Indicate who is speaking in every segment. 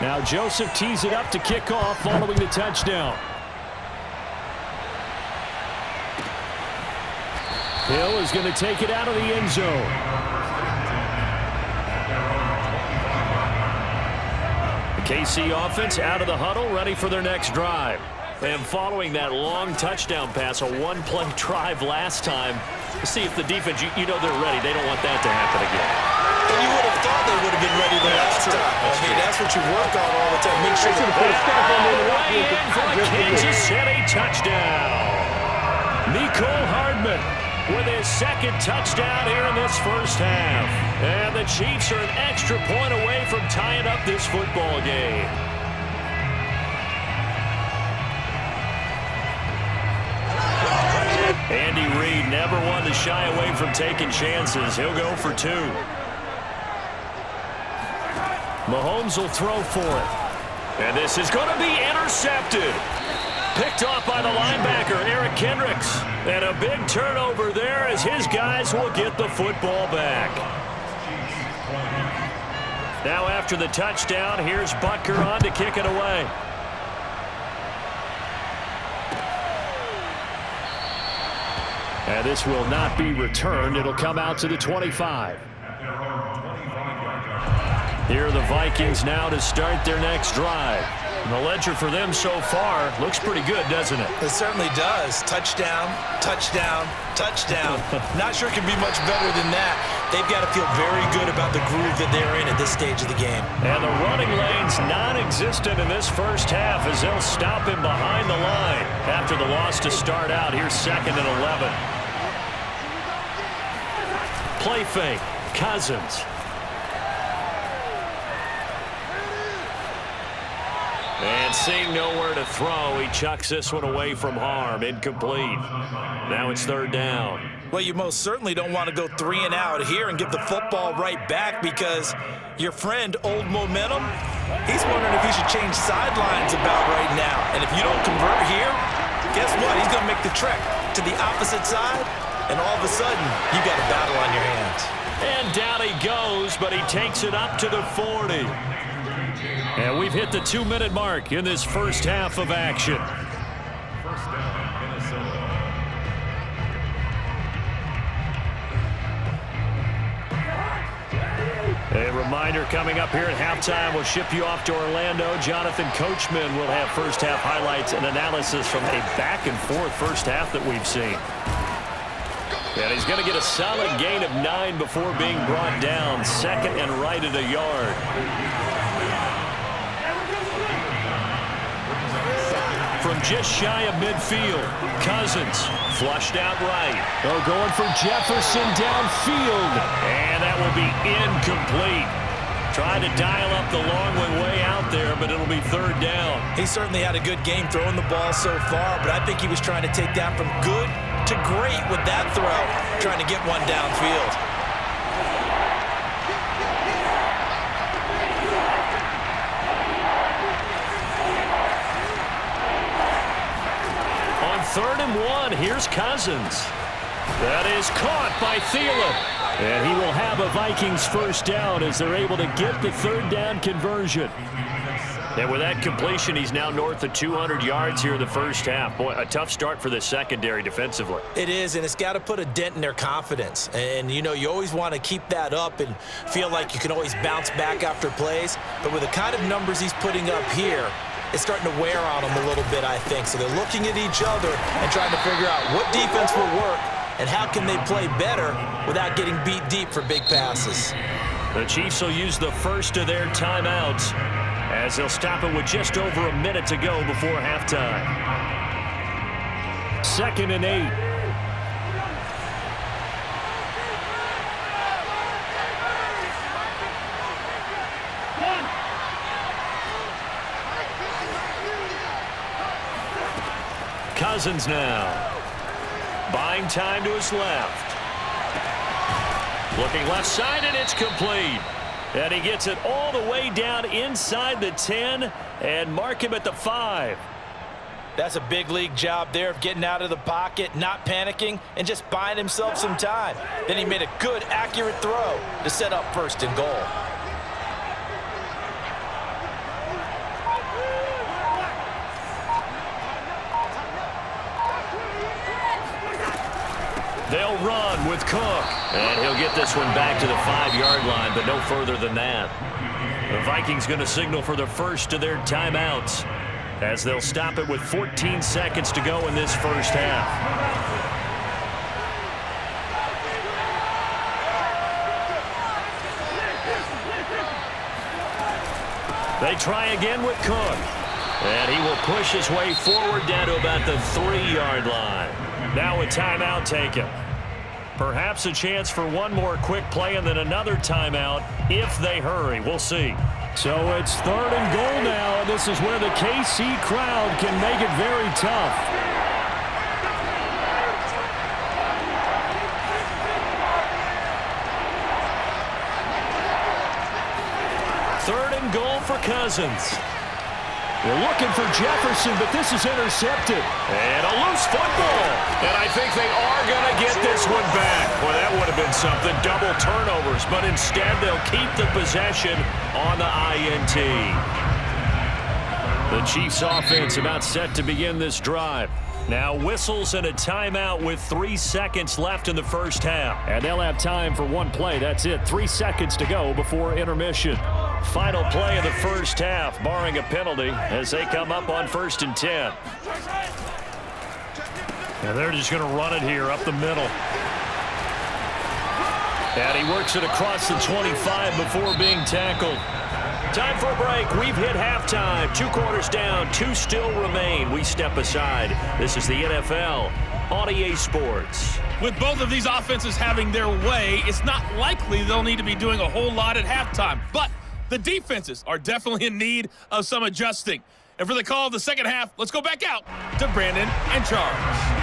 Speaker 1: Now Joseph tees it up to kick off following the touchdown. Hill is going to take it out of the end zone. The KC offense out of the huddle, ready for their next drive. And following that long touchdown pass, a one-play drive last time, see if the defense, you know they're ready. They don't want that to happen again.
Speaker 2: And you would have thought they would have been ready the last time. I mean, that's what you work on all the time. Make sure to put a stop on the
Speaker 1: way in for a Kansas City touchdown. Nicole Hardman with his second touchdown here in this first half. And the Chiefs are an extra point away from tying up this football game. Andy Reid never wanted to shy away from taking chances. He'll go for two. Mahomes will throw for it. And this is going to be intercepted. Picked off by the linebacker, Eric Kendricks. And a big turnover there as his guys will get the football back. Now after the touchdown, here's Butker on to kick it away. And this will not be returned. It'll come out to the 25. Here are the Vikings now to start their next drive. And the ledger for them so far looks pretty good, doesn't it?
Speaker 2: It certainly does. Touchdown, touchdown, touchdown. Not sure it can be much better than that. They've got to feel very good about the groove that they're in at this stage of the game.
Speaker 1: And the running lane's non-existent in this first half as they'll stop him behind the line after the loss to start out. Here's 2nd and 11. Play fake. Cousins. And seeing nowhere to throw, he chucks this one away from harm. Incomplete. Now it's 3rd down.
Speaker 2: Well, you most certainly don't want to go 3 and out here and give the football right back because your friend, Old Momentum, he's wondering if he should change sidelines about right now. And if you don't convert here, guess what? He's going to make the trek to the opposite side, and all of a sudden, you got a battle on your hands.
Speaker 1: And down he goes, but he takes it up to the 40. And we've hit the 2-minute mark in this first half of action.
Speaker 3: First down, Minnesota.
Speaker 1: A reminder coming up here at halftime, we'll ship you off to Orlando. Jonathan Coachman will have first half highlights and analysis from a back-and-forth first half that we've seen. And he's going to get a solid gain of 9 before being brought down. 2nd and right at a yard. From just shy of midfield, Cousins flushed out right. They're going for Jefferson downfield. And that will be incomplete. Trying to dial up the long way out there, but it'll be 3rd down.
Speaker 2: He certainly had a good game throwing the ball so far, but I think he was trying to take that from good to great with that throw, trying to get one downfield.
Speaker 1: On 3rd and 1, here's Cousins. That is caught by Thielen. And he will have a Vikings first down as they're able to get the 3rd down conversion. And with that completion, he's now north of 200 yards here in the first half. Boy, a tough start for the secondary defensively.
Speaker 2: It is, and it's got to put a dent in their confidence. And, you know, you always want to keep that up and feel like you can always bounce back after plays. But with the kind of numbers he's putting up here, it's starting to wear on them a little bit, I think. So they're looking at each other and trying to figure out what defense will work and how can they play better without getting beat deep for big passes.
Speaker 1: The Chiefs will use the first of their timeouts as they'll stop it with just over a minute to go before halftime. 2nd and 8. Cousins now. Buying time to his left. Looking left side, and it's complete. And he gets it all the way down inside the 10 and mark him at the 5.
Speaker 2: That's a big league job there of getting out of the pocket, not panicking, and just buying himself some time. Then he made a good, accurate throw to set up 1st and goal.
Speaker 1: They'll run with Cook. And he'll get this one back to the 5-yard line, but no further than that. The Vikings going to signal for the first of their timeouts as they'll stop it with 14 seconds to go in this first half. They try again with Cook. And he will push his way forward down to about the 3-yard line. Now a timeout taken. Perhaps a chance for one more quick play and then another timeout if they hurry. We'll see. So it's 3rd and goal now, and this is where the KC crowd can make it very tough. Third and goal for Cousins. They're looking for Jefferson, but this is intercepted. And a loose football. And I think they are going to get this one back. Well, that would have been something. Double turnovers, but instead they'll keep the possession on the INT. The Chiefs offense about set to begin this drive. Now whistles and a timeout with 3 seconds left in the first half. And they'll have time for one play. That's it. 3 seconds to go before intermission. Final play of the first half, barring a penalty, as they come up on 1st and 10. And they're just going to run it here up the middle. And he works it across the 25 before being tackled. Time for a break. We've hit halftime. 2 quarters down. 2 still remain. We step aside. This is the NFL on EA Sports.
Speaker 4: With both of these offenses having their way, it's not likely they'll need to be doing a whole lot at halftime. But the defenses are definitely in need of some adjusting. And for the call of the second half, let's go back out to Brandon and Charles.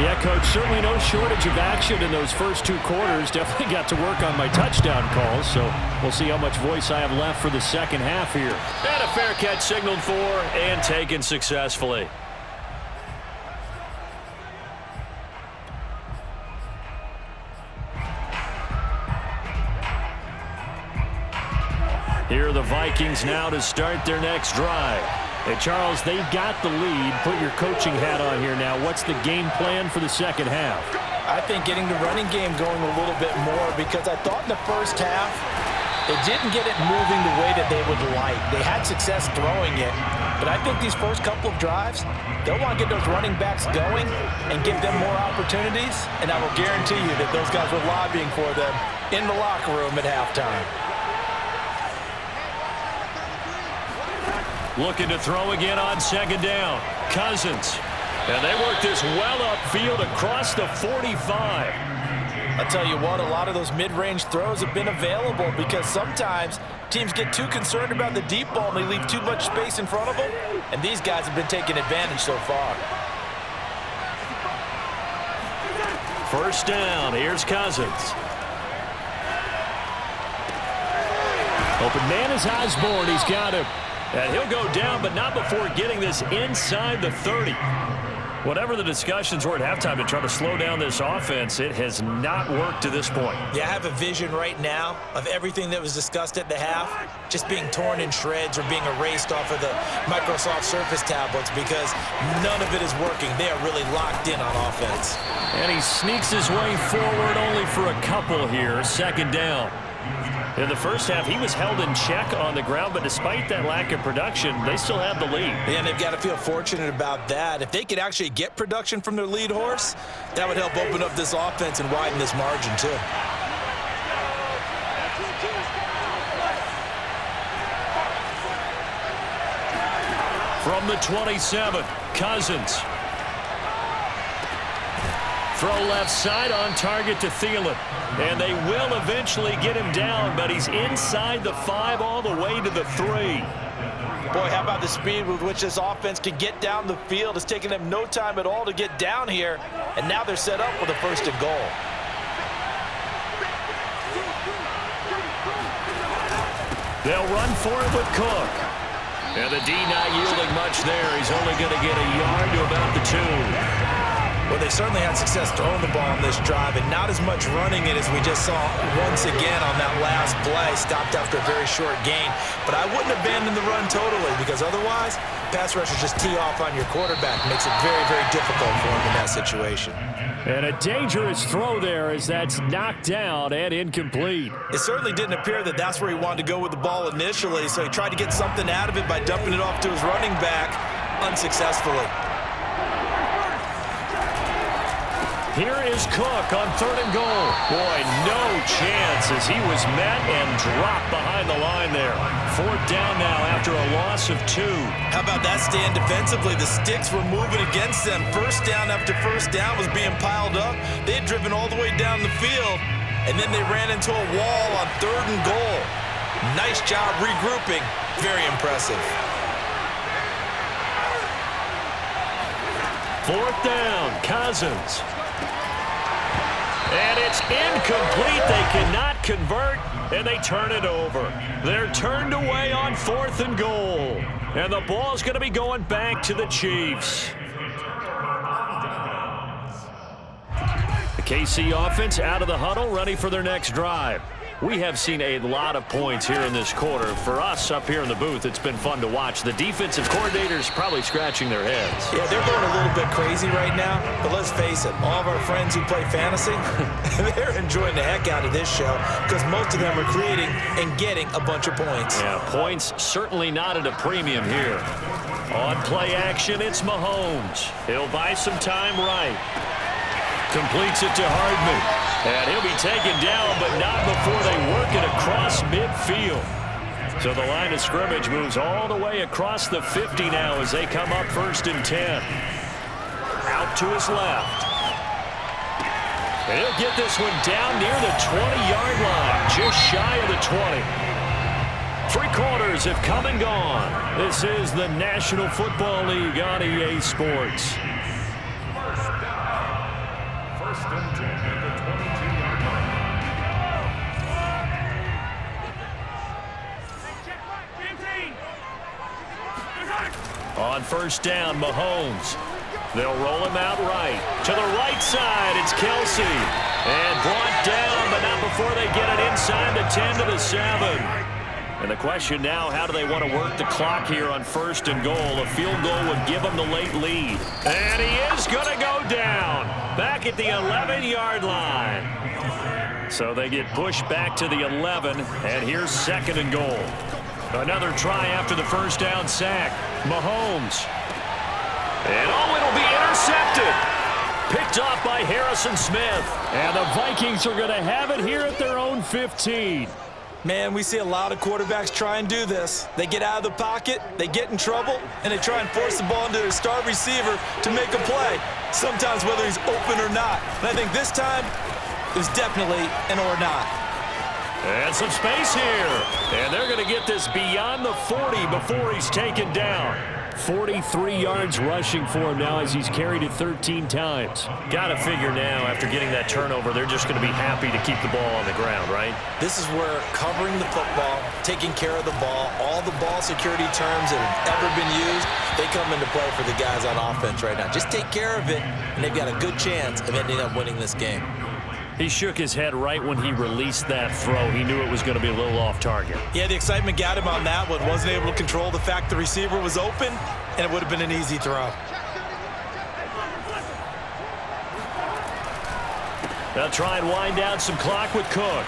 Speaker 1: Yeah, Coach, certainly no shortage of action in those first 2 quarters. Definitely got to work on my touchdown calls, so we'll see how much voice I have left for the second half here. And a fair catch signaled for and taken successfully. Here are the Vikings now to start their next drive. Hey, Charles, they've got the lead. Put your coaching hat on here now. What's the game plan for the second half?
Speaker 2: I think getting the running game going a little bit more, because I thought in the first half they didn't get it moving the way that they would like. They had success throwing it, but I think these first couple of drives, they'll want to get those running backs going and give them more opportunities, and I will guarantee you that those guys were lobbying for them in the locker room at halftime.
Speaker 1: Looking to throw again on 2nd down. Cousins. And they work this well upfield across the 45.
Speaker 2: I'll tell you what, a lot of those mid-range throws have been available because sometimes teams get too concerned about the deep ball and they leave too much space in front of them. And these guys have been taking advantage so far.
Speaker 1: 1st down. Here's Cousins. Open man is Osborne. He's got him. And he'll go down, but not before getting this inside the 30. Whatever the discussions were at halftime to try to slow down this offense, it has not worked to this point.
Speaker 2: Yeah, I have a vision right now of everything that was discussed at the half just being torn in shreds or being erased off of the Microsoft Surface tablets because none of it is working. They are really locked in on offense.
Speaker 1: And he sneaks his way forward only for a couple here. 2nd down. In the first half, he was held in check on the ground, but despite that lack of production, they still have the lead.
Speaker 2: And they've got to feel fortunate about that. If they could actually get production from their lead horse, that would help open up this offense and widen this margin, too.
Speaker 1: From the 27, Cousins. Throw left side on target to Thielen. And they will eventually get him down, but he's inside the 5 all the way to the 3.
Speaker 2: Boy, how about the speed with which this offense can get down the field? It's taken them no time at all to get down here, and now they're set up with a 1st and goal.
Speaker 1: They'll run for it with Cook. And the D not yielding much there. He's only going to get a yard to about the 2.
Speaker 2: Well, they certainly had success throwing the ball on this drive, and not as much running it as we just saw once again on that last play. Stopped after a very short gain. But I wouldn't abandon the run totally, because otherwise, pass rushers just tee off on your quarterback. Makes it very, very difficult for him in that situation.
Speaker 1: And a dangerous throw there as that's knocked down and incomplete.
Speaker 2: It certainly didn't appear that that's where he wanted to go with the ball initially, so he tried to get something out of it by dumping it off to his running back unsuccessfully.
Speaker 1: Here is Cook on 3rd and goal. Boy, no chance as he was met and dropped behind the line there. 4th down now after a loss of 2.
Speaker 2: How about that stand defensively? The sticks were moving against them. First down after first down was being piled up. They had driven all the way down the field, and then they ran into a wall on 3rd and goal. Nice job regrouping. Very impressive.
Speaker 1: 4th down, Cousins. And it's incomplete. They cannot convert, and they turn it over. They're turned away on 4th and goal. And the ball's going to be going back to the Chiefs. The KC offense out of the huddle, ready for their next drive. We have seen a lot of points here in this quarter. For us up here in the booth, it's been fun to watch. The defensive coordinators probably scratching their heads.
Speaker 2: Yeah, they're going a little bit crazy right now, but let's face it, all of our friends who play fantasy, they're enjoying the heck out of this show because most of them are creating and getting a bunch of points.
Speaker 1: Yeah, points certainly not at a premium here. On play action, it's Mahomes. He'll buy some time right. Completes it to Hardman. And he'll be taken down, but not before they work it across midfield. So the line of scrimmage moves all the way across the 50 now as they come up 1st and 10. Out to his left. And he'll get this one down near the 20-yard line, just shy of the 20. 3 quarters have come and gone. This is the National Football League on EA Sports.
Speaker 3: First and 10 at the 22-yard line.
Speaker 1: On 1st down, Mahomes. They'll roll him out right. To the right side, it's Kelsey. And brought down, but not before they get it inside the 10 to the 7. And the question now, how do they want to work the clock here on 1st and goal? A field goal would give them the late lead. And he is going to go down. Back at the 11-yard line. So they get pushed back to the 11, and here's 2nd and goal. Another try after the 1st down sack. Mahomes. And it'll be intercepted. Picked off by Harrison Smith. And the Vikings are going to have it here at their own 15.
Speaker 2: Man, we see a lot of quarterbacks try and do this. They get out of the pocket, they get in trouble, and they try and force the ball into their star receiver to make a play, sometimes whether he's open or not. And I think this time, it was definitely an or not.
Speaker 1: And some space here. And they're going to get this beyond the 40 before he's taken down. 43 yards rushing for him now as he's carried it 13 times. Got to figure now, after getting that turnover, they're just going to be happy to keep the ball on the ground, right?
Speaker 2: This is where covering the football, taking care of the ball, all the ball security terms that have ever been used, they come into play for the guys on offense right now. Just take care of it, and they've got a good chance of ending up winning this game.
Speaker 1: He shook his head right when he released that throw. He knew it was going to be a little off target.
Speaker 2: Yeah, the excitement got him on that one. Wasn't able to control the fact the receiver was open, and it would have been an easy throw.
Speaker 1: They'll try and wind down some clock with Cook.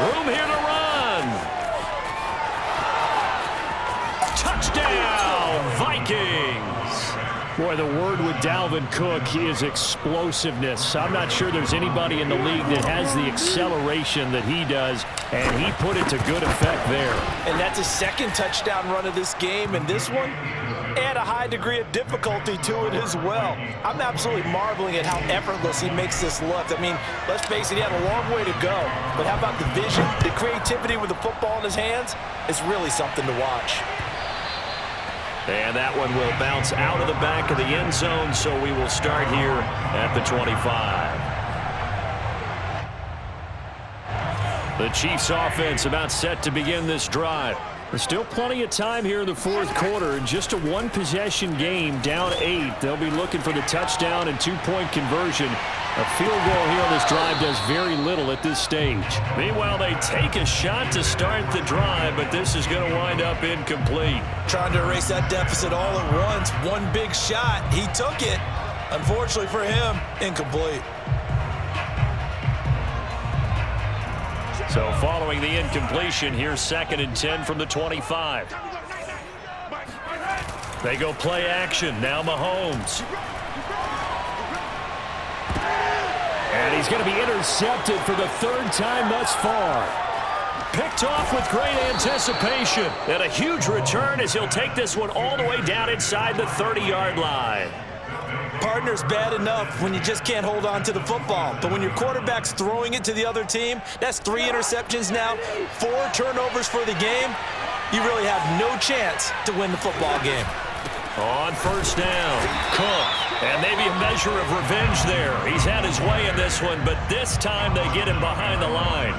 Speaker 1: Room here to run. Touchdown, Vikings. Boy, the word with Dalvin Cook is explosiveness. I'm not sure there's anybody in the league that has the acceleration that he does, and he put it to good effect there.
Speaker 2: And that's his 2nd touchdown run of this game, and this one, add a high degree of difficulty to it as well. I'm absolutely marveling at how effortless he makes this look. I mean, let's face it, he had a long way to go, but how about the vision, the creativity with the football in his hands? It's really something to watch.
Speaker 1: And that one will bounce out of the back of the end zone, so we will start here at the 25. The Chiefs offense about set to begin this drive. There's still plenty of time here in the fourth quarter. In just a one-possession game, down 8. They'll be looking for the touchdown and two-point conversion. A field goal here on this drive does very little at this stage. Meanwhile, they take a shot to start the drive, but this is going to wind up incomplete.
Speaker 2: Trying to erase that deficit all at once. One big shot. He took it. Unfortunately for him, incomplete.
Speaker 1: So following the incompletion, here's 2nd and 10 from the 25. They go play action. Now Mahomes. And he's going to be intercepted for the 3rd time thus far. Picked off with great anticipation. And a huge return as he'll take this one all the way down inside the 30-yard line.
Speaker 2: Partner's bad enough when you just can't hold on to the football. But when your quarterback's throwing it to the other team, that's 3 interceptions now, 4 turnovers for the game. You really have no chance to win the football game.
Speaker 1: On first down, Cook. And maybe a measure of revenge there. He's had his way in this one, but this time they get him behind the line.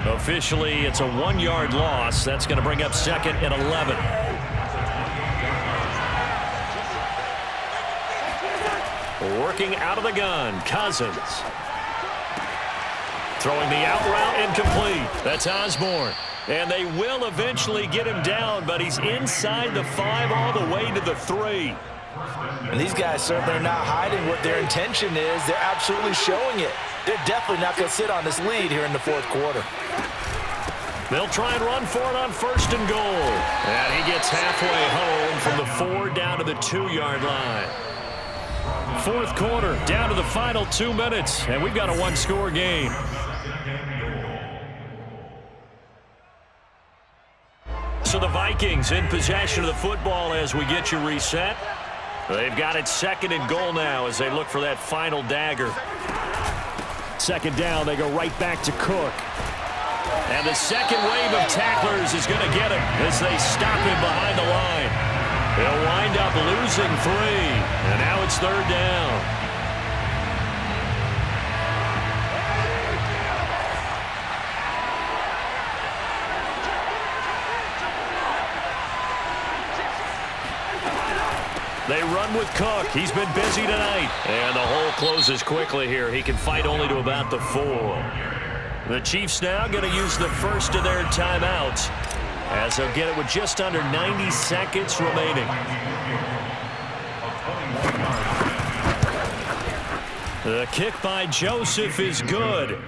Speaker 1: Officially, it's a 1-yard loss. That's going to bring up 2nd and 11. Working out of the gun, Cousins. Throwing the out route incomplete. That's Osborne. And they will eventually get him down, but he's inside the 5 all the way to the 3.
Speaker 2: And these guys certainly are not hiding what their intention is. They're absolutely showing it. They're definitely not going to sit on this lead here in the fourth quarter.
Speaker 1: They'll try and run for it on 1st and goal. And he gets halfway home from the 4 down to the 2-yard line. Fourth quarter, down to the final 2 minutes, and we've got a 1-score game. So the Vikings in possession of the football as we get you reset. They've got it 2nd and goal now as they look for that final dagger. 2nd down, they go right back to Cook. And the second wave of tacklers is going to get him as they stop him behind the line. They'll wind up losing 3, and now it's 3rd down. They run with Cook. He's been busy tonight. And the hole closes quickly here. He can fight only to about the 4. The Chiefs now going to use the first of their timeouts, as they'll get it with just under 90 seconds remaining. The kick by Joseph is good.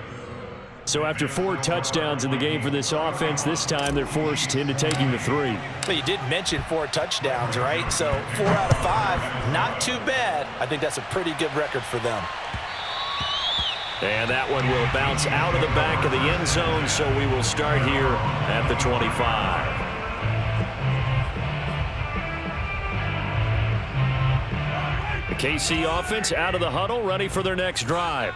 Speaker 1: So after 4 touchdowns in the game for this offense, this time they're forced into taking the 3.
Speaker 2: But you did mention 4 touchdowns, right? So 4 out of 5, not too bad. I think that's a pretty good record for them.
Speaker 1: And that one will bounce out of the back of the end zone, so we will start here at the 25. The KC offense out of the huddle, ready for their next drive.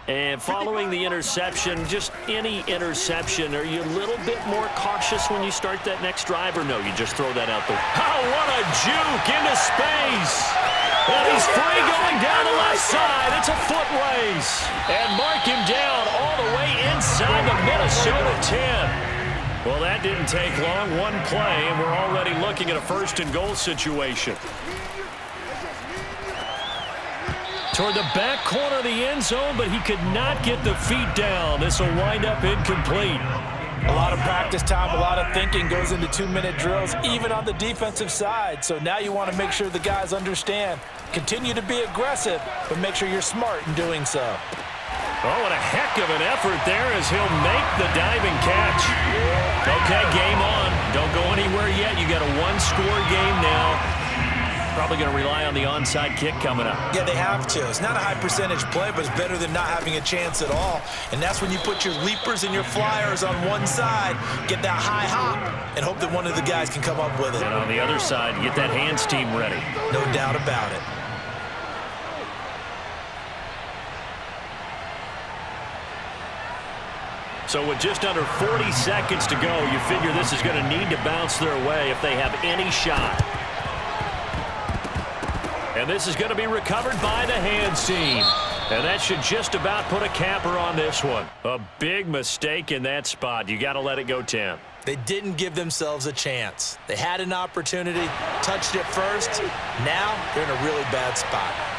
Speaker 1: And following the interception, just any interception, are you a little bit more cautious when you start that next drive, or no, you just throw that out there? Oh, what a juke into space. And he's free going down the left side. It's a foot race. And mark him down all the way inside the Minnesota 10. Well, that didn't take long. 1 play, and we're already looking at a 1st and goal situation. Toward the back corner of the end zone, but he could not get the feet down. This will wind up incomplete.
Speaker 2: A lot of practice time, a lot of thinking goes into 2-minute drills, even on the defensive side. So now you want to make sure the guys understand. Continue to be aggressive, but make sure you're smart in doing so.
Speaker 1: Oh, and a heck of an effort there as he'll make the diving catch. Okay, game on. Don't go anywhere yet. You got a 1-score game now. Probably going to rely on the onside kick coming up.
Speaker 2: Yeah, they have to. It's not a high percentage play, but it's better than not having a chance at all. And that's when you put your leapers and your flyers on one side, get that high hop, and hope that one of the guys can come up with it.
Speaker 1: And on the other side, get that hands team ready.
Speaker 2: No doubt about it.
Speaker 1: So with just under 40 seconds to go, you figure this is going to need to bounce their way if they have any shot. And this is going to be recovered by the hands team. And that should just about put a capper on this one. A big mistake in that spot. You got to let it go 10.
Speaker 2: They didn't give themselves a chance. They had an opportunity, touched it first. Now they're in a really bad spot.